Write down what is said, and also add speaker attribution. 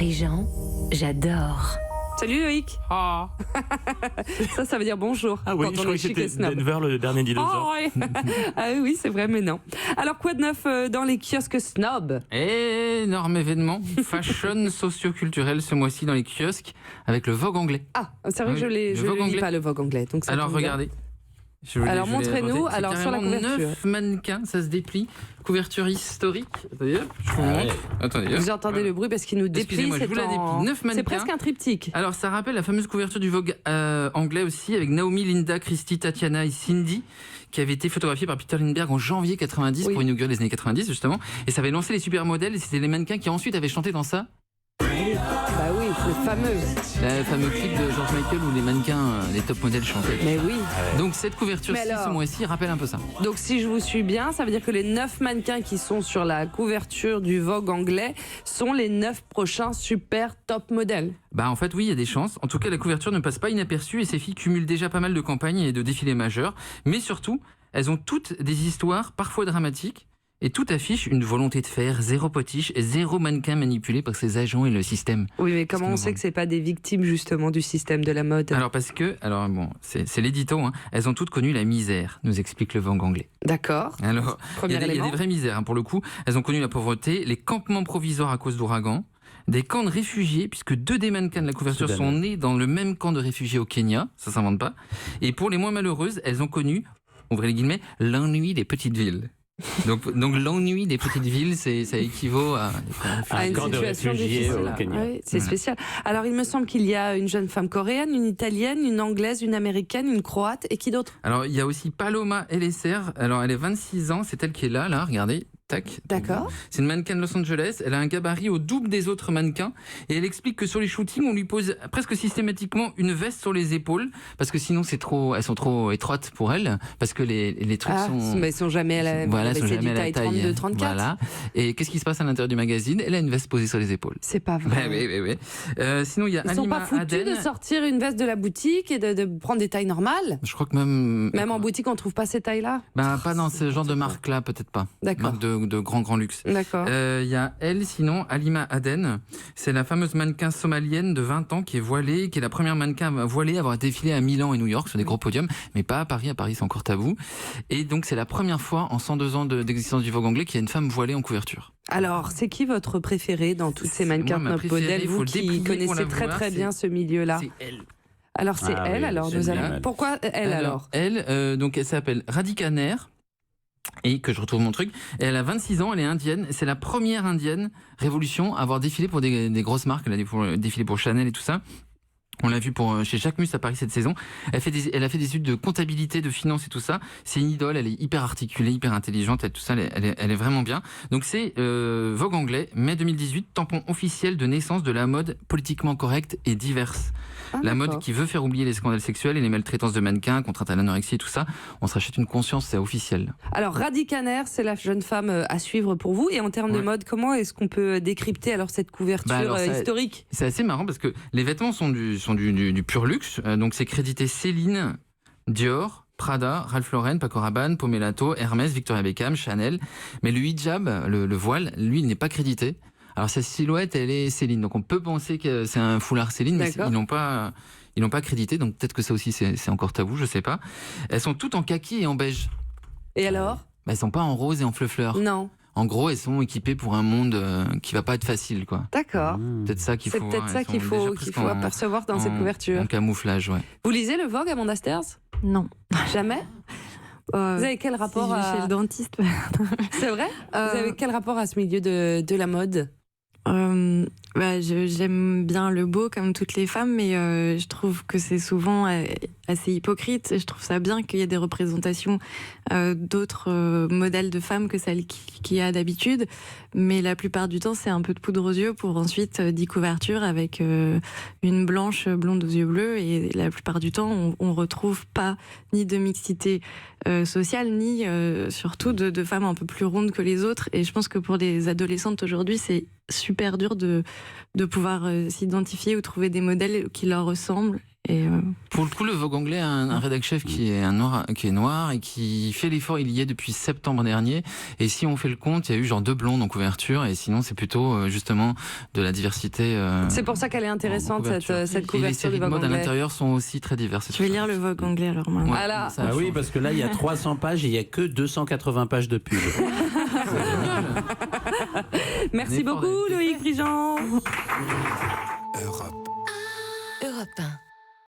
Speaker 1: Intriguant, j'adore.
Speaker 2: Salut Loïc.
Speaker 3: Ah,
Speaker 2: Ça veut dire bonjour.
Speaker 3: ah oui,
Speaker 2: quand
Speaker 3: je
Speaker 2: on
Speaker 3: croyais
Speaker 2: est
Speaker 3: que
Speaker 2: chic et
Speaker 3: c'était
Speaker 2: snob.
Speaker 3: Denver, le dernier dinosaure.
Speaker 2: Oh, ouais. Ah oui, c'est vrai, mais non. Alors, quoi de neuf dans les kiosques snob?
Speaker 4: Énorme événement fashion socio-culturel ce mois-ci dans les kiosques avec le Vogue anglais.
Speaker 2: Ah, c'est vrai que je
Speaker 4: Le
Speaker 2: ne
Speaker 4: Vogue
Speaker 2: lis
Speaker 4: anglais.
Speaker 2: pas le Vogue anglais. Donc ça
Speaker 4: Alors
Speaker 2: tombe bien.
Speaker 4: regardez.
Speaker 2: Alors,
Speaker 4: je vous l'ai
Speaker 2: montrez-nous,
Speaker 4: apporté. C'est
Speaker 2: alors, sur la
Speaker 4: carrément
Speaker 2: couverture.
Speaker 4: 9 mannequins, ça se déplie. Couverture historique. Attendez, hop, je vous montre. Attendez, hop.
Speaker 2: Vous entendez
Speaker 4: Voilà.
Speaker 2: le bruit parce qu'il nous déplie.
Speaker 4: Excusez-moi, je vous la déplie. 9
Speaker 2: C'est
Speaker 4: mannequins.
Speaker 2: presque un triptyque.
Speaker 4: Alors ça rappelle la fameuse couverture du Vogue anglais aussi, avec Naomi, Linda, Christy, Tatiana et Cindy, qui avait été photographiée par Peter Lindbergh en janvier 90
Speaker 2: Oui.
Speaker 4: pour inaugurer les années 90 justement. Et ça avait lancé les supermodèles et c'était les mannequins qui ensuite avaient chanté dans ça.
Speaker 2: Bah oui, c'est fameux.
Speaker 4: Le fameux clip de George Michael où les mannequins, les top modèles chantaient.
Speaker 2: Mais oui.
Speaker 4: Donc cette couverture-ci,
Speaker 2: Mais alors
Speaker 4: ce mois-ci, rappelle un peu ça.
Speaker 2: Donc si je vous suis bien, ça veut dire que les 9 mannequins qui sont sur la couverture du Vogue anglais sont les 9 prochains super top modèles.
Speaker 4: Bah en fait oui, il y a des chances. En tout cas, la couverture ne passe pas inaperçue et ces filles cumulent déjà pas mal de campagnes et de défilés majeurs. Mais surtout, elles ont toutes des histoires parfois dramatiques. Et tout affiche une volonté de faire, zéro potiche et zéro mannequin manipulé par ses agents et le système.
Speaker 2: Oui, mais comment
Speaker 4: que
Speaker 2: on
Speaker 4: nous
Speaker 2: sait
Speaker 4: vendons.
Speaker 2: que c'est pas des victimes justement du système de la mode?
Speaker 4: Alors c'est l'édito, hein. Elles ont toutes connu la misère, nous explique le Vogue anglais.
Speaker 2: D'accord.
Speaker 4: Alors,
Speaker 2: Premier
Speaker 4: il y a
Speaker 2: élément.
Speaker 4: des vraies misères, hein, pour le coup. Elles ont connu la pauvreté, les campements provisoires à cause d'ouragans, des camps de réfugiés, puisque 2 des mannequins de la couverture
Speaker 3: Soudanais.
Speaker 4: sont nés dans le même camp de réfugiés au Kenya, ça s'invente pas. Et pour les moins malheureuses, elles ont connu, ouvrez les guillemets, l'ennui des petites villes. Donc l'ennui des petites villes, ça équivaut à
Speaker 2: À une
Speaker 3: camp de
Speaker 2: situation
Speaker 3: réfugiés
Speaker 2: difficile.
Speaker 3: au Kenya.
Speaker 2: Oui, c'est
Speaker 4: Voilà.
Speaker 2: spécial. Alors, il me semble qu'il y a une jeune femme coréenne, une italienne, une anglaise, une américaine, une croate et qui d'autre?
Speaker 4: Alors, il y a aussi Paloma Elesser. Alors, elle est 26 ans. C'est elle qui est là, regardez. Tac.
Speaker 2: D'accord.
Speaker 4: C'est une mannequin de Los Angeles. Elle a un gabarit au double des autres mannequins. Et elle explique que sur les shootings, on lui pose presque systématiquement une veste sur les épaules. Parce que sinon, elles sont trop étroites pour elle. Parce que les trucs
Speaker 2: Ah,
Speaker 4: sont.
Speaker 2: mais ils sont jamais à la,
Speaker 4: Voilà,
Speaker 2: mais
Speaker 4: sont
Speaker 2: c'est
Speaker 4: jamais
Speaker 2: du
Speaker 4: à la
Speaker 2: taille
Speaker 4: taille.
Speaker 2: 32-34.
Speaker 4: Voilà. Et qu'est-ce qui se passe à l'intérieur du magazine? Elle a une veste posée sur les épaules.
Speaker 2: C'est pas
Speaker 4: Bah,
Speaker 2: vrai.
Speaker 4: oui. Sinon, il y a
Speaker 2: Ils sont
Speaker 4: Alima
Speaker 2: pas foutus
Speaker 4: Aden.
Speaker 2: de sortir une veste de la boutique et de prendre des tailles normales?
Speaker 4: Je crois que même.
Speaker 2: Même en boutique, on trouve pas ces tailles-là?
Speaker 4: Ben, pas dans ce genre de marque-là, peut-être pas.
Speaker 2: D'accord.
Speaker 4: Marque de grand luxe.
Speaker 2: D'accord.
Speaker 4: Il y a elle, sinon, Alima Aden. C'est la fameuse mannequin somalienne de 20 ans qui est voilée, qui est la première mannequin voilée à avoir défilé à Milan et New York sur des gros podiums, mais pas à Paris. À Paris, c'est encore tabou. Et donc, c'est la première fois en 102 ans d'existence du Vogue anglais qu'il y a une femme voilée en couverture.
Speaker 2: Alors, c'est qui votre préféré dans toutes ces mannequins
Speaker 4: Moi, ma
Speaker 2: top
Speaker 4: préférée,
Speaker 2: modèles,
Speaker 4: faut
Speaker 2: vous
Speaker 4: le
Speaker 2: qui
Speaker 4: déplier pour
Speaker 2: connaissez
Speaker 4: la
Speaker 2: très
Speaker 4: voir,
Speaker 2: très bien
Speaker 4: c'est-
Speaker 2: ce milieu-là?
Speaker 4: C'est elle.
Speaker 2: Alors, c'est
Speaker 3: Ah
Speaker 2: elle,
Speaker 3: oui,
Speaker 2: alors
Speaker 3: j'aime
Speaker 2: nous
Speaker 3: bien
Speaker 2: allons...
Speaker 3: elle.
Speaker 2: Pourquoi elle alors?
Speaker 4: Elle, donc elle s'appelle Radhika Nair. Et que je retrouve mon truc. Et elle a 26 ans, elle est indienne. C'est la première indienne révolution à avoir défilé pour des grosses marques. Elle a défilé pour Chanel et tout ça. On l'a vu chez Jacques Mus à Paris cette saison. Elle a fait des études de comptabilité, de finance et tout ça. C'est une idole, elle est hyper articulée, hyper intelligente, tout ça, elle est vraiment bien. Donc c'est Vogue anglais, mai 2018, tampon officiel de naissance de la mode politiquement correcte et diverse.
Speaker 2: Ah,
Speaker 4: La
Speaker 2: d'accord.
Speaker 4: mode qui veut faire oublier les scandales sexuels et les maltraitances de mannequins, contraintes à l'anorexie et tout ça. On se rachète une conscience, c'est officiel.
Speaker 2: Alors, Radhika Nair, c'est la jeune femme à suivre pour vous. Et en termes de
Speaker 4: Ouais.
Speaker 2: mode, comment est-ce qu'on peut décrypter alors cette couverture
Speaker 4: Bah alors, ça-
Speaker 2: historique?
Speaker 4: C'est assez marrant parce que les vêtements sont du pur luxe. Donc c'est crédité Céline, Dior, Prada, Ralph Lauren, Paco Rabanne, Pomellato, Hermès, Victoria Beckham, Chanel. Mais le hijab, le voile, lui, il n'est pas crédité. Alors sa silhouette, elle est Céline. Donc on peut penser que c'est un foulard Céline, mais
Speaker 2: D'accord.
Speaker 4: ils n'ont pas crédité. Donc peut-être que ça aussi c'est encore tabou, je sais pas. Elles sont toutes en kaki et en beige.
Speaker 2: Et alors?
Speaker 4: Bah, elles sont pas en rose et en fleur.
Speaker 2: Non.
Speaker 4: En gros, elles sont équipées pour un monde qui va pas être facile, quoi.
Speaker 2: D'accord.
Speaker 4: Peut-être ça qu'il
Speaker 2: C'est
Speaker 4: faut.
Speaker 2: peut-être
Speaker 4: voir.
Speaker 2: ça
Speaker 4: Elles
Speaker 2: qu'il
Speaker 4: sont
Speaker 2: faut,
Speaker 4: déjà
Speaker 2: qu'il
Speaker 4: presque
Speaker 2: faut apercevoir dans cette couverture.
Speaker 4: En camouflage, ouais.
Speaker 2: Vous lisez le Vogue, Amanda Stairs?
Speaker 5: Non.
Speaker 2: Jamais? Vous avez quel rapport
Speaker 5: si je vais chez
Speaker 2: à...
Speaker 5: le dentiste.
Speaker 2: C'est vrai? Vous
Speaker 5: Euh,
Speaker 2: avez quel rapport à ce milieu de la mode?
Speaker 5: J'aime bien le beau comme toutes les femmes, mais je trouve que c'est souvent assez hypocrite. Et je trouve ça bien qu'il y ait des représentations d'autres modèles de femmes que celles qu'il y a d'habitude. Mais la plupart du temps, c'est un peu de poudre aux yeux pour ensuite 10 couvertures avec une blanche blonde aux yeux bleus. Et la plupart du temps, on retrouve pas ni de mixité sociale, ni surtout de femmes un peu plus rondes que les autres. Et je pense que pour les adolescentes aujourd'hui, c'est super dur de pouvoir s'identifier ou trouver des modèles qui leur ressemblent. Et
Speaker 4: Pour le coup, le Vogue anglais a un rédac chef qui est noir et qui fait l'effort. Il y est depuis septembre dernier. Et si on fait le compte, il y a eu genre 2 blondes en couverture. Et sinon, c'est plutôt justement de la diversité.
Speaker 2: C'est pour ça qu'elle est intéressante, cette couverture
Speaker 4: et les
Speaker 2: du
Speaker 4: séries de
Speaker 2: Vogue
Speaker 4: mode à
Speaker 2: anglais.
Speaker 4: l'intérieur sont aussi très diverses.
Speaker 5: je vais lire le Vogue anglais alors maintenant.
Speaker 4: Ouais,
Speaker 2: Voilà.
Speaker 4: ça
Speaker 3: Ah oui,
Speaker 4: change.
Speaker 3: parce que là, il y a 300 pages et il n'y a que 280 pages de pub.
Speaker 2: Merci
Speaker 4: Un effort
Speaker 2: beaucoup,
Speaker 4: a été
Speaker 2: Loïc Prigent.
Speaker 1: Europe 1.